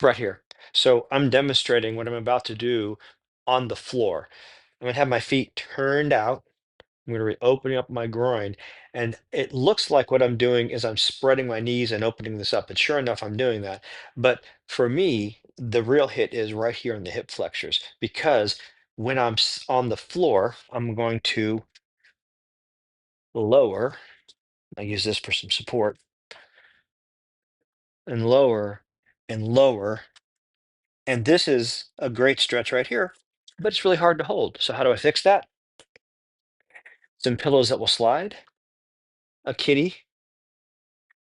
right here. So I'm demonstrating what I'm about to do on the floor. I'm gonna have my feet turned out. I'm going to be opening up my groin. And it looks like what I'm doing is I'm spreading my knees and opening this up. And sure enough, I'm doing that. But for me, the real hit is right here in the hip flexors because when on the floor, I'm going to lower. I use this for some support and lower and lower. And this is a great stretch right here, but it's really hard to hold. So how do I fix that? Some pillows that will slide, a kitty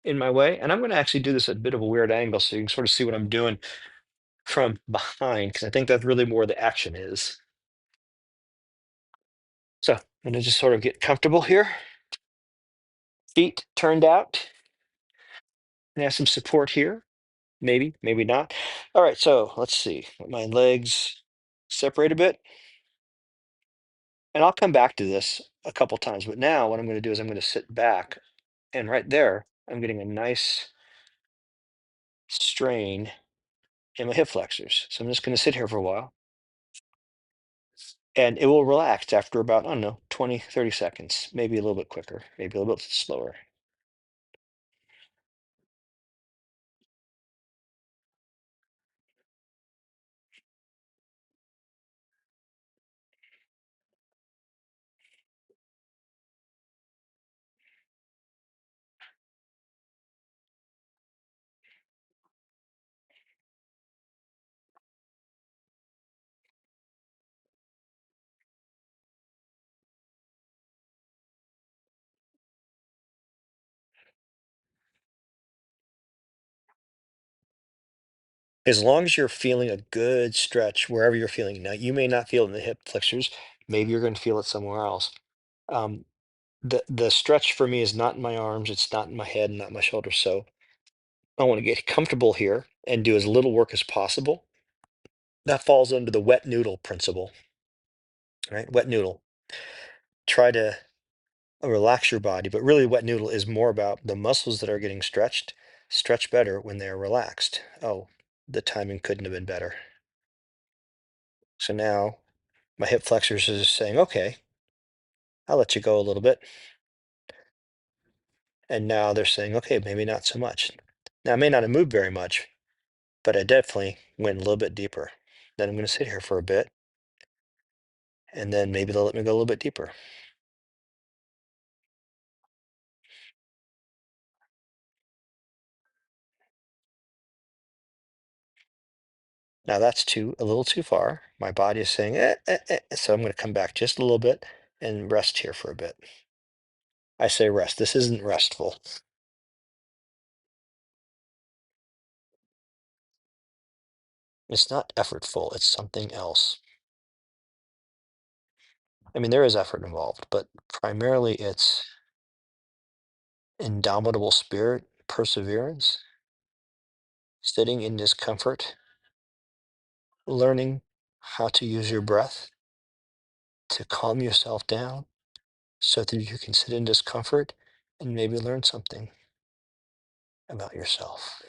in my way. And I'm going to actually do this at a bit of a weird angle so you can sort of see what I'm doing from behind, because I think that's really where the action is. So I'm going to just sort of get comfortable here, feet turned out, and have some support here. Maybe, maybe not. All right, so let's see. Let my legs separate a bit. And I'll come back to this a couple times. But now what I'm going to do is I'm going to sit back. And right there, I'm getting a nice strain in my hip flexors. So I'm just going to sit here for a while. And it will relax after about, I don't know, 20, 30 seconds, maybe a little bit quicker, maybe a little bit slower. As long as you're feeling a good stretch wherever you're feeling. Now, you may not feel it in the hip flexors. Maybe you're going to feel it somewhere else. Um, the stretch for me is not in my arms. It's not in my head, not my shoulders. So I want to get comfortable here and do as little work as possible. That falls under the wet noodle principle, right? Wet noodle. Try to relax your body, but really, wet noodle is more about the muscles that are getting stretched, stretch better when they're relaxed. Oh, the timing couldn't have been better. So now my hip flexors is saying, okay, I'll let you go a little bit. And now they're saying, okay, maybe not so much. Now I may not have moved very much, but I definitely went a little bit deeper. Then I'm going to sit here for a bit, and then maybe they'll let me go a little bit deeper. Now that's a little too far. My body is saying, so I'm going to come back just a little bit and rest here for a bit. I say rest. This isn't restful. It's not effortful. It's something else. I mean, there is effort involved, but primarily it's indomitable spirit, perseverance, sitting in discomfort, learning how to use your breath to calm yourself down so that you can sit in discomfort and maybe learn something about yourself.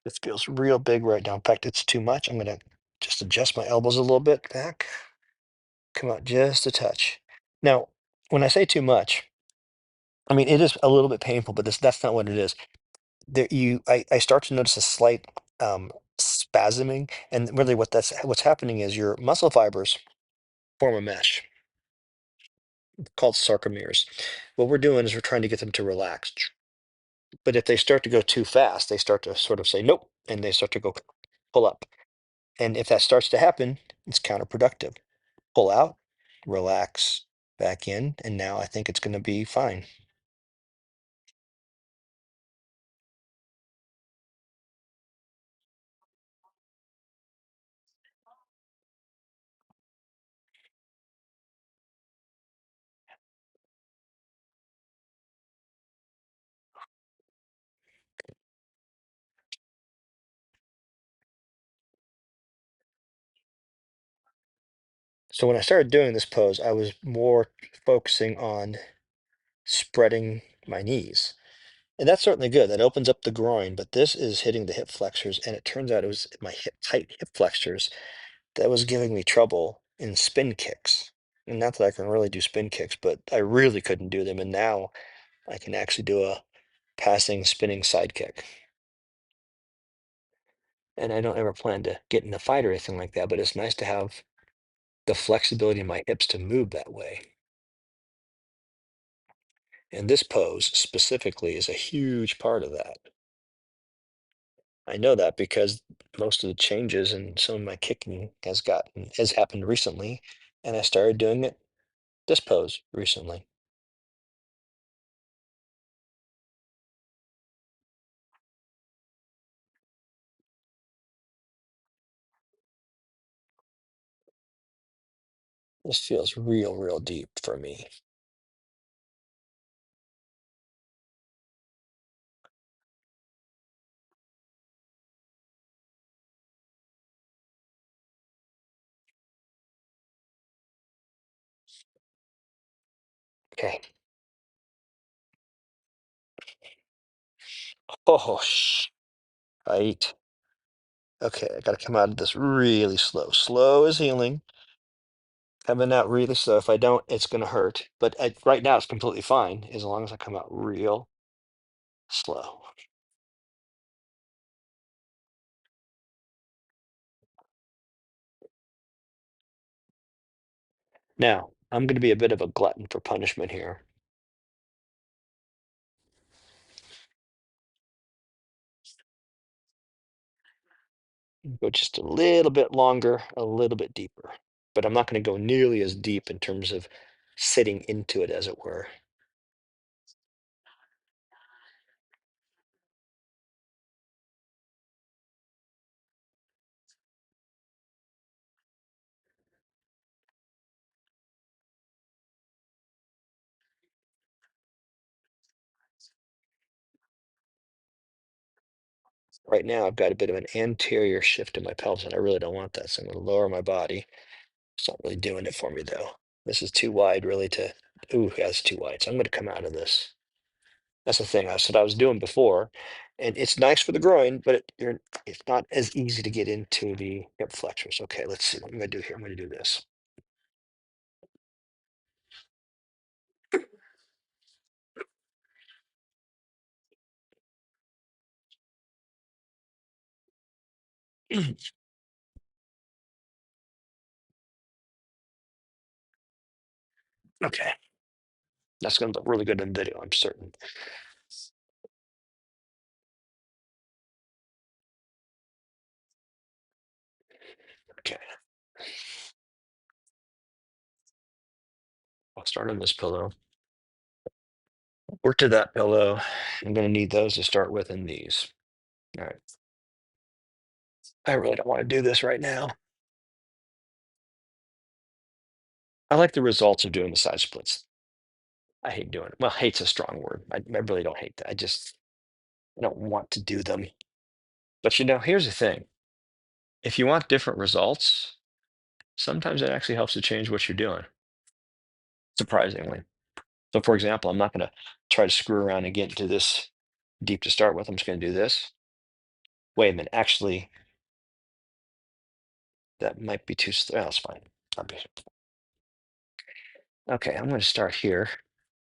This feels real big right now. In fact, it's too much. I'm going to just adjust my elbows a little bit back, come out just a touch. Now, when I say too much, I mean, it is a little bit painful, but that's not what it is. I start to notice a slight spasming, and really what's happening is your muscle fibers form a mesh called sarcomeres. What we're doing is we're trying to get them to relax. But if they start to go too fast, they start to sort of say nope, and they start to go pull up. And if that starts to happen, it's counterproductive. Pull out, relax, back in, and now I think it's going to be fine. So when I started doing this pose, I was more focusing on spreading my knees. And that's certainly good. That opens up the groin, but this is hitting the hip flexors. And it turns out it was my tight hip flexors that was giving me trouble in spin kicks. And not that I can really do spin kicks, but I really couldn't do them. And now I can actually do a passing, spinning side kick. And I don't ever plan to get in a fight or anything like that, but it's nice to have the flexibility in my hips to move that way. And this pose specifically is a huge part of that. I know that because most of the changes in some of my kicking has happened recently, and I started doing this pose recently. This feels real, real deep for me. Okay. Oh, right. Okay, I gotta come out of this really slow. Slow is healing. Coming out really slow. If I don't, it's gonna hurt. But right now, it's completely fine as long as I come out real slow. Now, I'm gonna be a bit of a glutton for punishment here. Go just a little bit longer, a little bit deeper. But I'm not gonna go nearly as deep in terms of sitting into it, as it were. Right now, I've got a bit of an anterior shift in my pelvis, and I really don't want that, so I'm gonna lower my body. It's not really doing it for me, though. This is too wide, really, to ooh, that's too wide, so I'm gonna come out of this. That's the thing, that's what I was doing before, and it's nice for the groin, but it's not as easy to get into the hip flexors. Okay, let's see what I'm gonna do here. I'm gonna do this. Okay, that's gonna look really good in video, I'm certain. Okay, I'll start on this pillow. Work to that pillow. I'm gonna need those to start with and these. All right. I really don't want to do this right now. I like the results of doing the side splits. I hate doing it. Well, hate's a strong word. I really don't hate that. I don't want to do them. But here's the thing. If you want different results, sometimes it actually helps to change what you're doing, surprisingly. So for example, I'm not going to try to screw around and get into this deep to start with. I'm just going to do this. Wait a minute. Actually, that might be too, that's fine. I'll be, okay, I'm going to start here.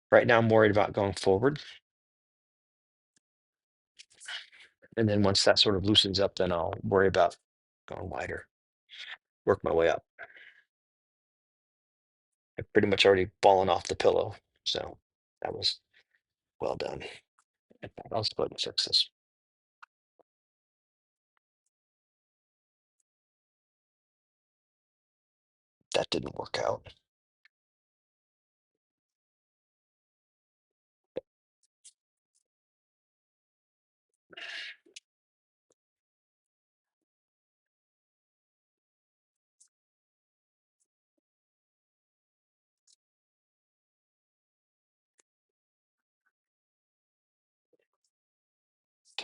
Right now, I'm worried about going forward. And then once that sort of loosens up, then I'll worry about going wider, work my way up. I've pretty much already fallen off the pillow. So that was well done. In fact, I'll just go ahead and fix this. That didn't work out.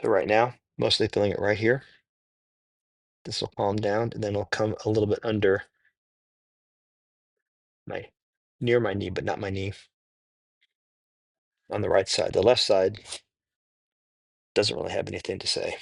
So right now, mostly feeling it right here. This will calm down and then it'll come a little bit under my near my knee, but not my knee on the right side. The left side doesn't really have anything to say.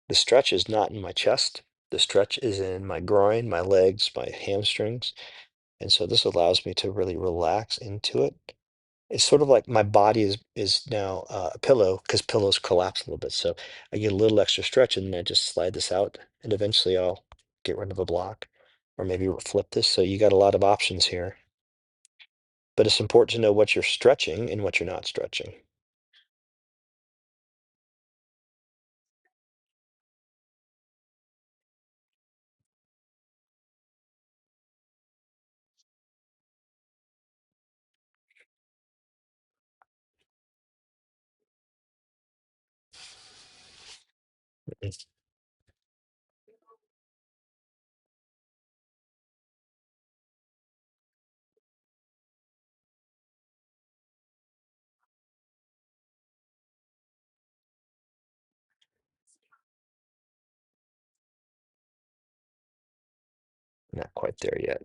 The stretch is not in my chest. The stretch is in my groin, my legs, my hamstrings. And so this allows me to really relax into it. It's sort of like my body is now a pillow because pillows collapse a little bit. So I get a little extra stretch and then I just slide this out and eventually I'll get rid of a block or maybe flip this. So you got a lot of options here. But it's important to know what you're stretching and what you're not stretching. It's not quite there yet.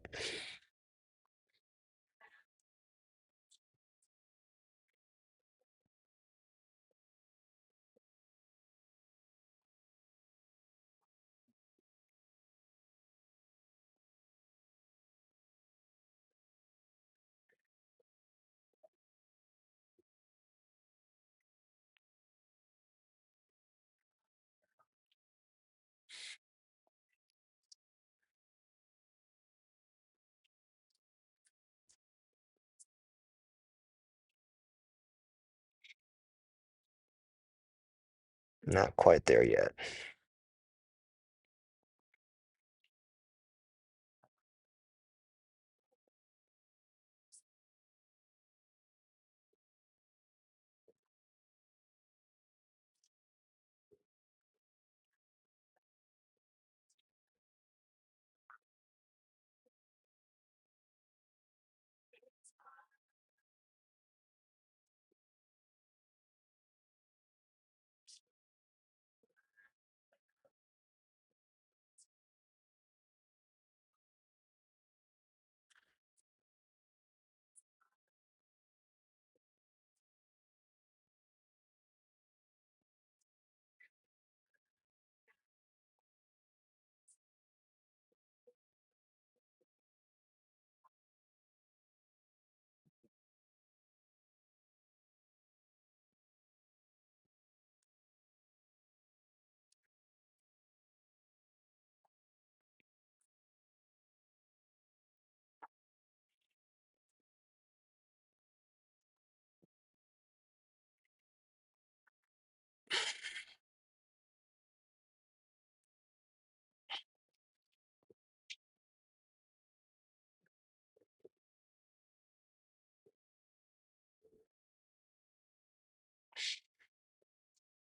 Not quite there yet.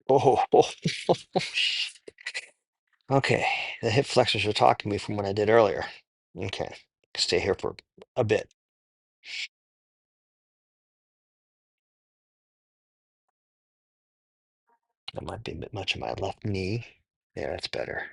Oh, okay. The hip flexors are talking to me from what I did earlier. Okay. Stay here for a bit. That might be a bit much of my left knee. Yeah, that's better.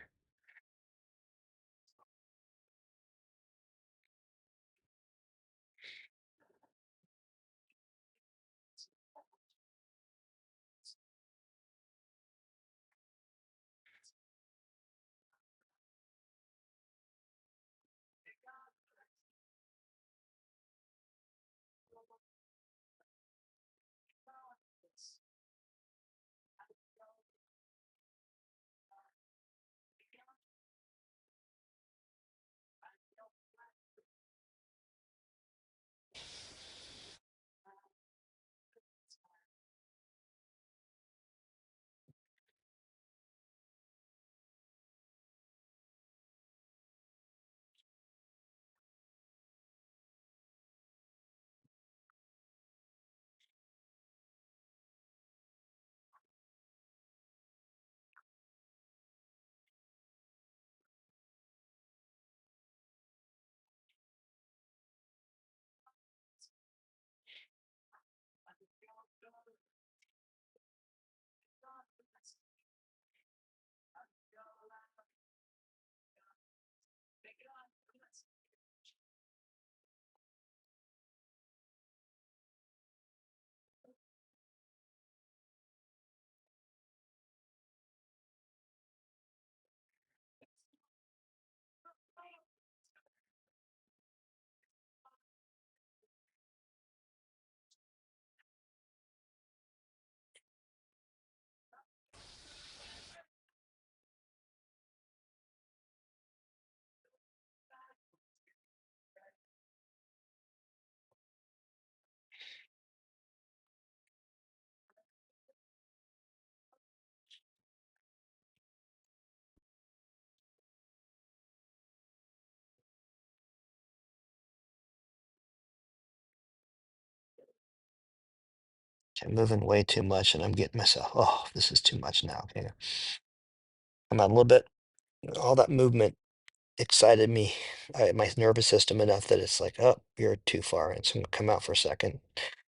I'm moving way too much and I'm getting myself, oh, this is too much now. Okay. Come on a little bit. All that movement excited me, my nervous system enough that it's like, oh, you're too far. And so I'm gonna come out for a second.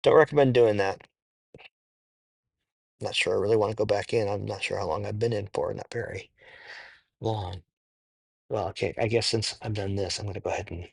Don't recommend doing that. Not sure I really want to go back in. I'm not sure how long I've been in for, not very long. Well, okay, I guess since I've done this, I'm gonna go ahead and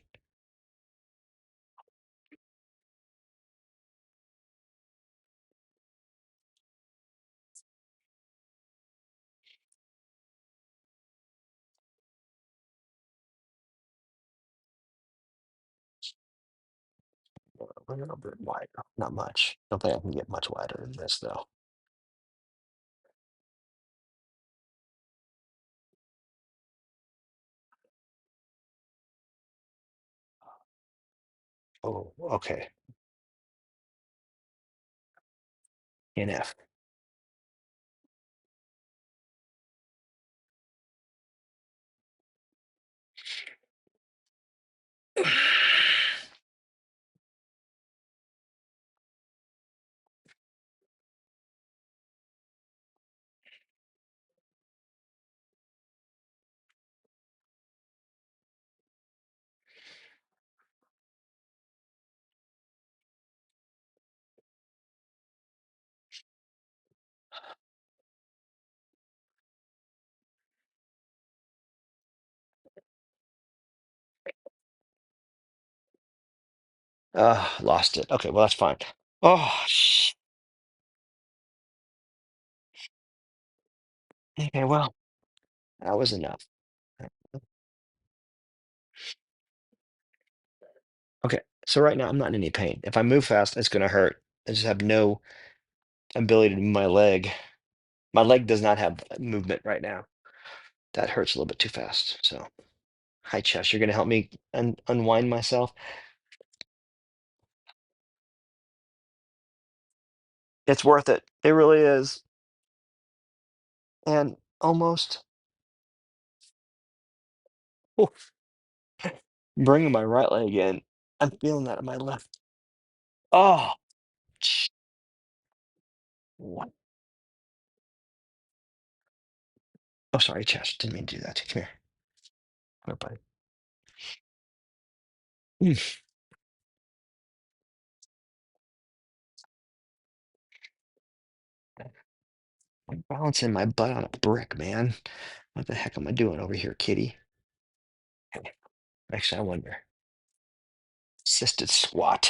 a little bit wider. Not much. Don't think I can get much wider than this though. Oh, okay. NF. Lost it. Okay, well that's fine. Oh, okay, well, that was enough. Okay, so right now I'm not in any pain. If I move fast, it's gonna hurt. I just have no ability to move my leg. My leg does not have movement right now. That hurts a little bit too fast. So, hi, Chess. You're gonna help me unwind myself. It's worth it. It really is. And almost oh, bringing my right leg in. I'm feeling that in my left. Oh, what? Oh, sorry, Chess. Didn't mean to do that. Come here. Come here, buddy. Mm. I'm balancing my butt on a brick, man. What the heck am I doing over here, kitty? Actually, I wonder. Assisted squat.